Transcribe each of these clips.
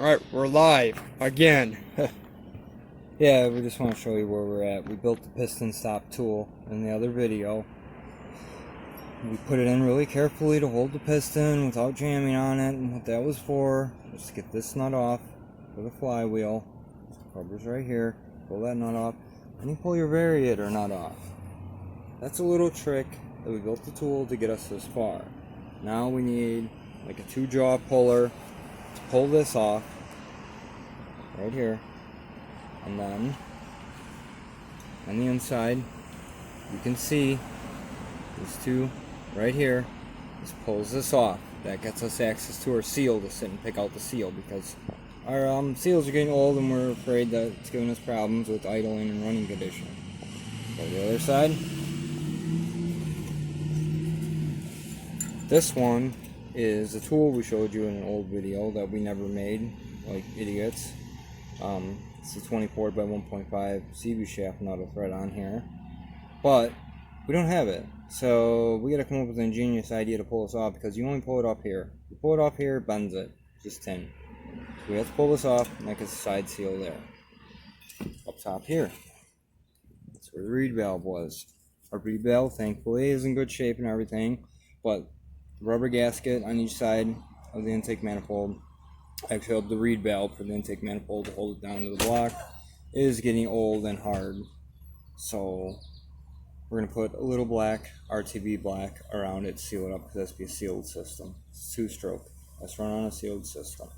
Alright, we're live again. Yeah, we just want to show you where we're at. We built the piston stop tool in the other video. We put it in really carefully to hold the piston without jamming on it, and what that was for was to get this nut off for the flywheel. The rubber's right here. Pull that nut off, and you pull your variator nut off. That's a little trick that we built the tool to get us this far. Now we need like a 2-jaw puller to pull this off right here, and then on the inside you can see these two right here. This pulls this off. That gets us access to our seal to sit and pick out the seal, because our seals are getting old and we're afraid that it's giving us problems with idling and running condition. Go to the other side. This one is a tool we showed you in an old video that we never made like idiots. It's a 24 by 1.5 CV shaft nut thread on here, but we don't have it, so we gotta come up with an ingenious idea to pull this off, because you only pull it up here. You pull it off here, it bends it, just tin. So we have to pull this off and make a side seal there. Up top here, that's where the reed valve was. Our reed valve thankfully is in good shape and everything, but the rubber gasket on each side of the intake manifold, actually of the reed valve for the intake manifold to hold it down to the block, is getting old and hard. So we're going to put a little black, RTV black, around it to seal it up, because that's be a sealed system. It's 2-stroke. Let's run on a sealed system.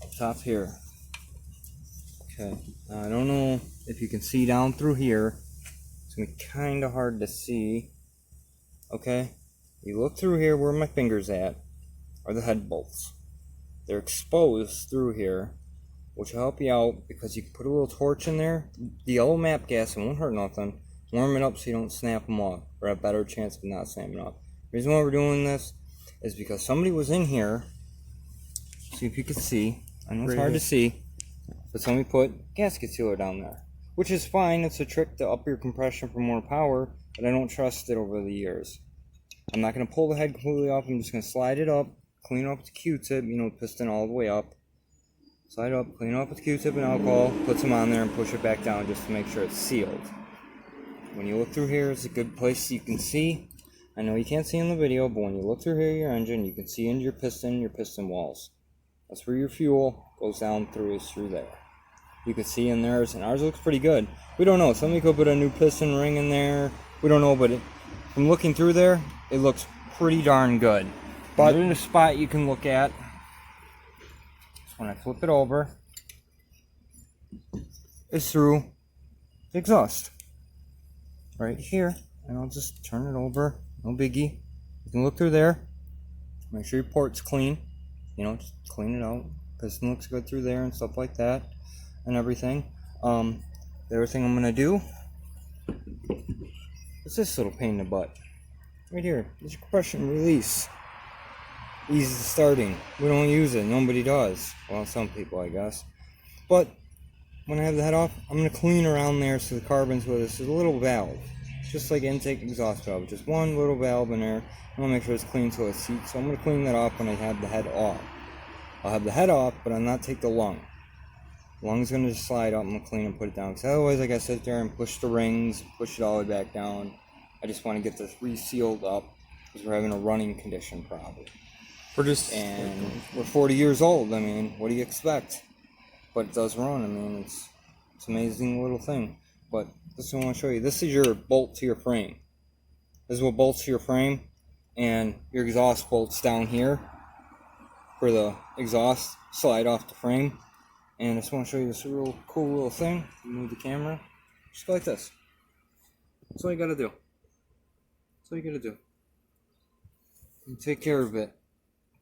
Up top here. Okay, I don't know if you can see down through here. It's going to be kind of hard to see. Okay, you look through here where my finger's at are the head bolts. They're exposed through here, which will help you out because you can put a little torch in there. The yellow MAP gas, it won't hurt nothing. Warm it up so you don't snap them off, or have a better chance of not snapping off. The reason why we're doing this is because somebody was in here. See if you can see. I know it's hard to see, but somebody put gasket sealer down there, which is fine. It's a trick to up your compression for more power, but I don't trust it over the years. I'm not going to pull the head completely off. I'm just going to slide it up, clean up with the Q-tip, piston all the way up. Slide up, clean up with Q-tip and alcohol, put some on there and push it back down just to make sure it's sealed. When you look through here, it's a good place you can see. I know you can't see in the video, but when you look through here, your engine, you can see into your piston walls. That's where your fuel goes down through, is through there. You can see in theirs, and ours looks pretty good. We don't know, somebody could put a new piston ring in there. We don't know, but from looking through there, it looks pretty darn good. But in a spot you can look at, when I flip it over, is through the exhaust. Right here, and I'll just turn it over, no biggie. You can look through there, make sure your port's clean, just clean it out. Piston looks good through there and stuff like that, and everything. The other thing I'm gonna do is this little pain in the butt. Right here, there's your compression release. Easy starting. We don't use it, nobody does. Well, some people, I guess. But when I have the head off, I'm going to clean around there so the carbon's with us. There's a little valve, just like intake exhaust valve, just one little valve in there. I want to make sure it's clean so it's seat. So I'm going to clean that off when I have the head off. I'll have the head off, but I'll not take the lung. The lung's going to just slide up. I'm going to clean and put it down, because otherwise I got to sit there and push the rings, push it all the way back down. I just want to get this re-sealed up because we're having a running condition problem. And we're 40 years old. I mean, what do you expect? But it does run. I mean, it's an amazing little thing. But this is what I want to show you. This is your bolt to your frame. This is what bolts to your frame, and your exhaust bolts down here for the exhaust slide off the frame. And I just want to show you this real cool little thing. Move the camera, just like this. That's all you gotta do. That's all you gotta do. You take care of it.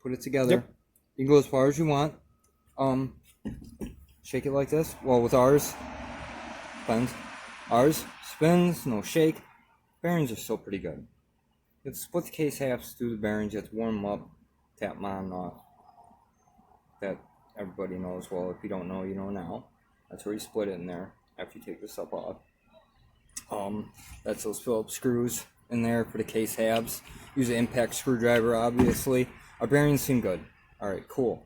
Put it together. Yep. You can go as far as you want. Shake it like this. Well, with ours, spins. Ours spins, no shake. Bearings are still pretty good. You have to split the case halves through the bearings. You have to warm them up, tap them on and off. That everybody knows. Well, if you don't know, you know now. That's where you split it in there after you take the stuff off. That's those Phillips screws in there for the case halves. Use an impact screwdriver, obviously. Our bearings seem good. Alright, cool.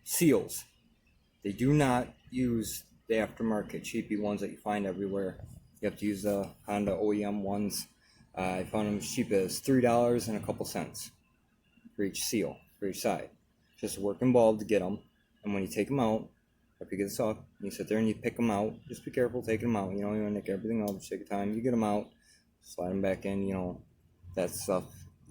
seals. They do not use the aftermarket cheapy ones that you find everywhere. You have to use the Honda OEM ones. I found them as cheap as $3 and a couple cents for each seal, for each side. Just a working bulb to get them. And when you take them out, after you get this off, you sit there and you pick them out. Just be careful taking them out. You don't want to nick everything out. Just take your time. You get them out, slide them back in. You know, that stuff.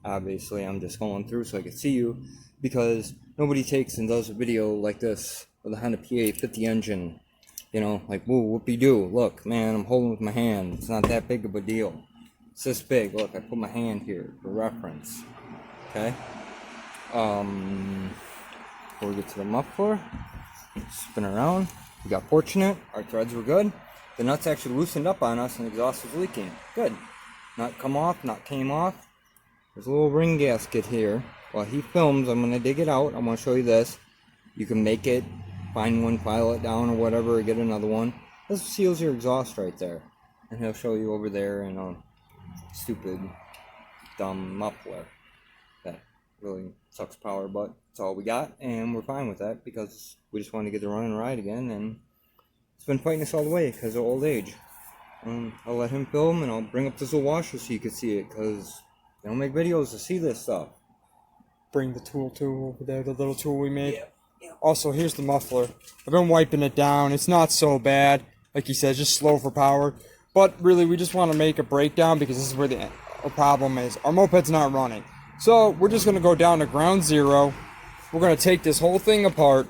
Obviously, I'm just going through so I can see you, because nobody takes and does a video like this with a Honda PA 50 engine. You know, like, whoa, whoopie-doo. Look, man, I'm holding with my hand. It's not that big of a deal. It's this big. Look, I put my hand here for reference. Okay? Before we get to the muffler, spin around. We got fortunate. Our threads were good. The nuts actually loosened up on us and the exhaust was leaking. Good. Nut come off, nut came off. There's a little ring gasket here. While he films, I'm going to dig it out. I'm going to show you this. You can make it, find one, file it down or whatever, or get another one. This seals your exhaust right there. And he'll show you over there in a stupid, dumb muffler that really sucks power, but it's all we got, and we're fine with that because we just want to get to run and ride again, and it's been fighting us all the way because of old age. I'll let him film, and I'll bring up this little washer so you can see it, because they don't make videos to see this stuff. Bring the tool over there, the little tool we made. Yeah. Also, here's the muffler. I've been wiping it down. It's not so bad. Like he said, just slow for power. But really, we just want to make a breakdown because this is where the problem is. Our moped's not running. So, we're just going to go down to ground zero. We're going to take this whole thing apart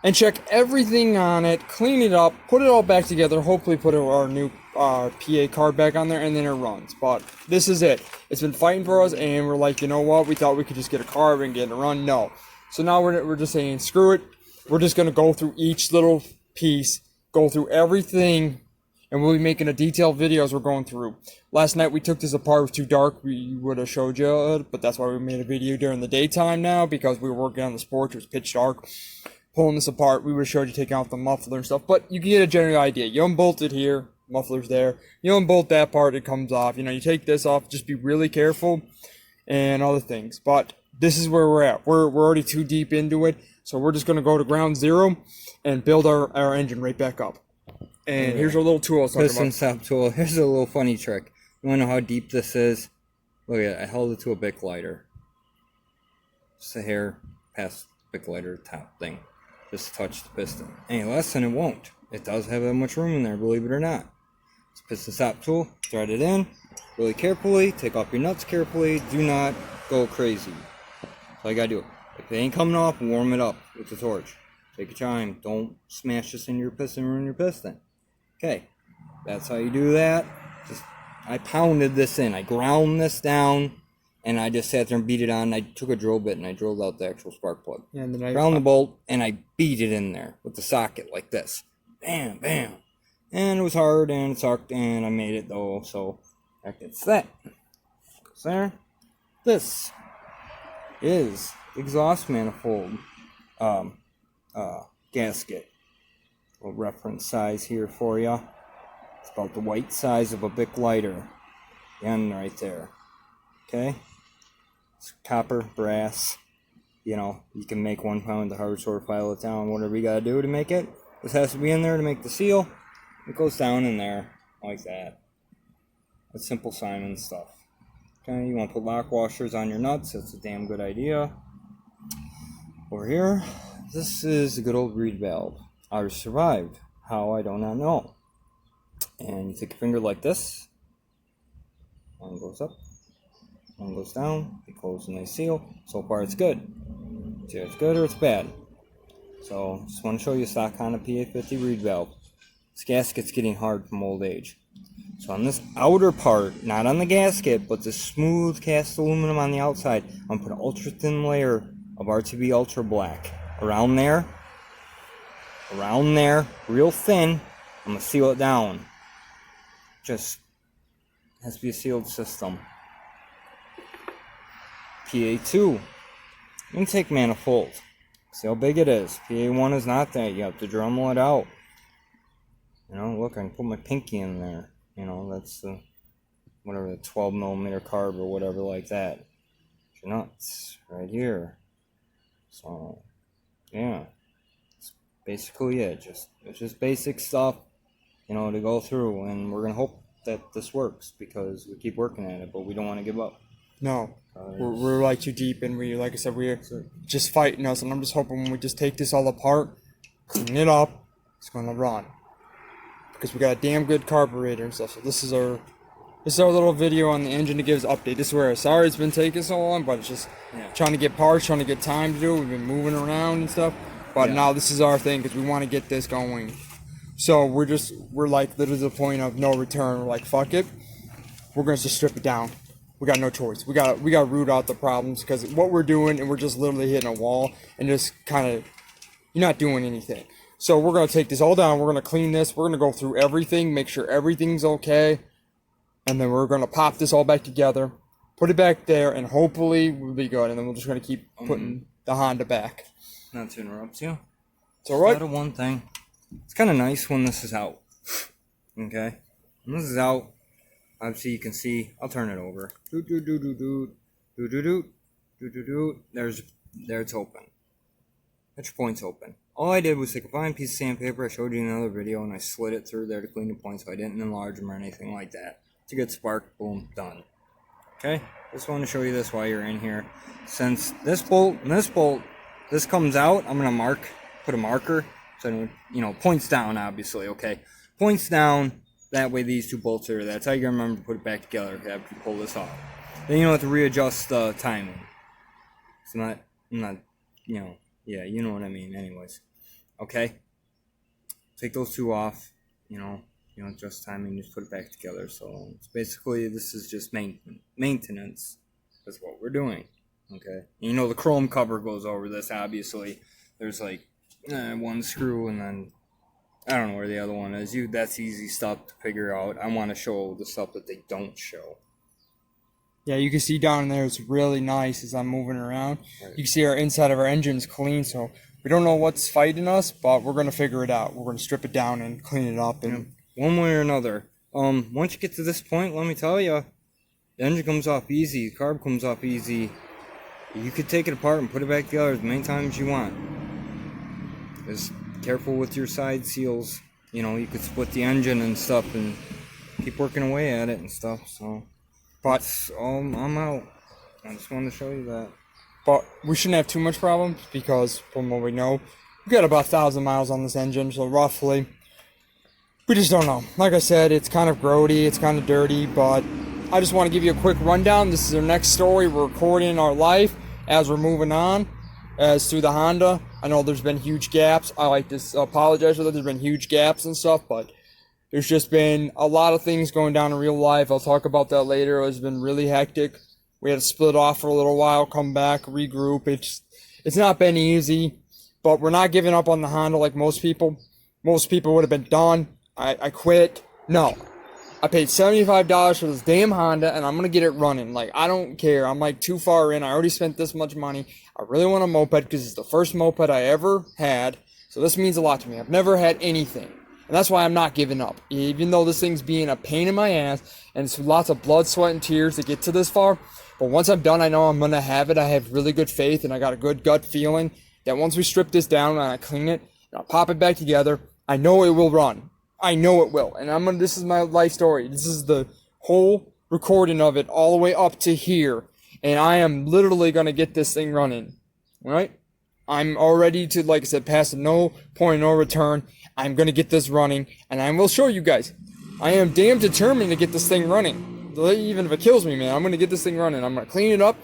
and check everything on it, clean it up, put it all back together, hopefully put our new PA card back on there, and then it runs. But this is it. It's been fighting for us, and we're like, you know what? We thought we could just get a card and get it run. No. So now we're just saying, screw it. We're just going to go through each little piece, go through everything, and we'll be making a detailed video as we're going through. Last night we took this apart. It was too dark. We would have showed you, but that's why we made a video during the daytime now, because we were working on this porch. It was pitch dark. Pulling this apart, we would have showed you taking out the muffler and stuff, but you can get a general idea. You unbolt it here, muffler's there. You unbolt that part, it comes off. You know, you take this off, just be really careful and other things. But this is where we're at. We're already too deep into it, so we're just going to go to ground zero and build our engine right back up. And here's our little tool I was talking Piston stop tool. Here's a little funny trick. You want to know how deep this is? Look at it. I held it to a Bic lighter. Just a hair past the Bic lighter top thing. Just touch the piston. Any less than it won't. It does have that much room in there, believe it or not. It's a piston stop tool. Thread it in really carefully. Take off your nuts carefully. Do not go crazy. So you gotta do it. If it ain't coming off, warm it up with the torch. Take your time. Don't smash this into your piston, ruin your piston. Okay, that's how you do that. I pounded this in. I ground this down, and I just sat there and beat it on. I took a drill bit and I drilled out the actual spark plug. Yeah, and then I ground the bolt, and I beat it in there with the socket like this. Bam, bam. And it was hard, and it sucked, and I made it though, so that gets that. Goes there. This is exhaust manifold gasket. A reference size here for you. It's about the white size of a Bic lighter. The end right there. Okay? It's copper, brass. You know, you can make 1 pound the hard sort, file it down, whatever you gotta do to make it. This has to be in there to make the seal. It goes down in there like that. That's simple Simon stuff. Okay, you want to put lock washers on your nuts. That's a damn good idea. Over here, this is a good old reed valve. I survived. How, I do not know. And you take your finger like this. One goes up. One goes down. They close and they seal. So far it's good. See if it's good or it's bad. So just want to show you a stock Honda PA 50 reed valve. This gasket's getting hard from old age. So on this outer part, not on the gasket, but the smooth cast aluminum on the outside, I'm going to put an ultra thin layer of RTB Ultra Black. Around there, real thin. I'm going to seal it down. Just has to be a sealed system. PA2, intake manifold. See how big it is. PA1 is not that. You have to Dremel it out. You know, look, I can put my pinky in there. You know, that's the, whatever, the 12 millimeter carb or whatever like that. Your nuts, right here. So, yeah, it's basically it. It's just basic stuff, to go through, and we're gonna hope that this works because we keep working at it, but we don't want to give up. No, we're like too deep, and like I said, we're just fighting us. And I'm just hoping when we just take this all apart, clean it up, it's gonna run because we got a damn good carburetor and stuff. So this is our little video on the engine to give us update. This is where sorry it's been taking so long, but it's just trying to get parts, trying to get time to do it. We've been moving around and stuff, but now this is our thing because we want to get this going. So we're like literally to the point of no return. We're like, fuck it, we're gonna just strip it down. We got no choice. We got to root out the problems because what we're doing, and we're just literally hitting a wall and just kind of you're not doing anything. So we're gonna take this all down. We're gonna clean this. We're gonna go through everything, make sure everything's okay, and then we're gonna pop this all back together, put it back there, and hopefully we'll be good. And then we're just gonna keep putting the Honda back. Not to interrupt you. It's all right. One thing. It's kind of nice when this is out. Okay? When this is out, obviously you can see, I'll turn it over. There it's open. That's your points open. All I did was take a fine piece of sandpaper, I showed you in another video, and I slid it through there to clean the points so I didn't enlarge them or anything like that. It's a good spark, boom, done. Okay? Just wanted to show you this while you're in here. Since this bolt and this bolt, this comes out, I'm going to put a marker. So, points down, obviously, okay? Points down, that way these two bolts are, that's how you remember to put it back together after you pull this off. Then you don't have to readjust the timing. It's not, yeah, you know what I mean, anyways. Okay? Take those two off, adjust timing, just put it back together. So, it's basically, this is just maintenance. That's what we're doing, okay? And the chrome cover goes over this, obviously. There's like, one screw, and then I don't know where the other one is. That's easy stuff to figure out. I want to show the stuff that they don't show. Yeah, you can see down there it's really nice as I'm moving around. Right. You can see our inside of our engine's clean, so we don't know what's fighting us, but we're gonna figure it out. We're gonna strip it down and clean it up, and one way or another. Once you get to this point, let me tell you, the engine comes off easy, the carb comes off easy. You could take it apart and put it back together as many times as you want. Just careful with your side seals. You could split the engine and stuff and keep working away at it and stuff. So, but I'm out. I just wanted to show you that. But we shouldn't have too much problems because, from what we know, we got about 1,000 miles on this engine, so roughly. We just don't know. Like I said, it's kind of grody, it's kind of dirty, but I just want to give you a quick rundown. This is our next story. We're recording our life as we're moving on. As through the Honda, I know there's been huge gaps. I like to apologize for that. There's been huge gaps and stuff, but there's just been a lot of things going down in real life. I'll talk about that later. It's been really hectic. We had to split off for a little while, come back, regroup. It's not been easy, but we're not giving up on the Honda like most people. Most people would have been done. I quit. No. I paid $75 for this damn Honda, and I'm going to get it running. Like, I don't care. I'm, like, too far in. I already spent this much money. I really want a moped because it's the first moped I ever had. So this means a lot to me. I've never had anything. And that's why I'm not giving up. Even though this thing's being a pain in my ass, and it's lots of blood, sweat, and tears to get to this far. But once I'm done, I know I'm going to have it. I have really good faith, and I got a good gut feeling that once we strip this down and I clean it, and I'll pop it back together, I know it will run. I know it will. And this is my life story. This is the whole recording of it all the way up to here. And I am literally going to get this thing running. Right? I'm already to, like I said, past no point no return. I'm going to get this running. And I will show you guys. I am damn determined to get this thing running. Even if it kills me, man, I'm going to get this thing running. I'm going to clean it up.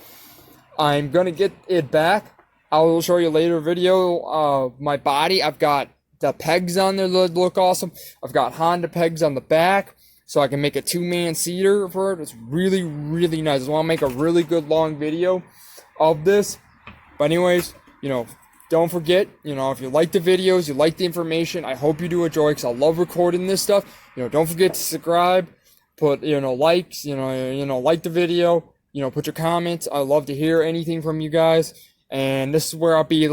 I'm going to get it back. I will show you later a video of my body. I've got the pegs on there that look awesome. I've got Honda pegs on the back, so I can make a 2-man seater for it. It's really, really nice. I want to make a really good long video of this. But anyways, don't forget, if you like the videos, you like the information, I hope you do enjoy, because I love recording this stuff. Don't forget to subscribe, put, likes, like the video, put your comments. I love to hear anything from you guys. And this is where I'll be,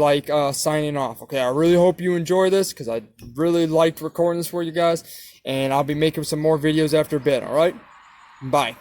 signing off. Okay, I really hope you enjoy this, because I really liked recording this for you guys. And I'll be making some more videos after a bit, alright? Bye.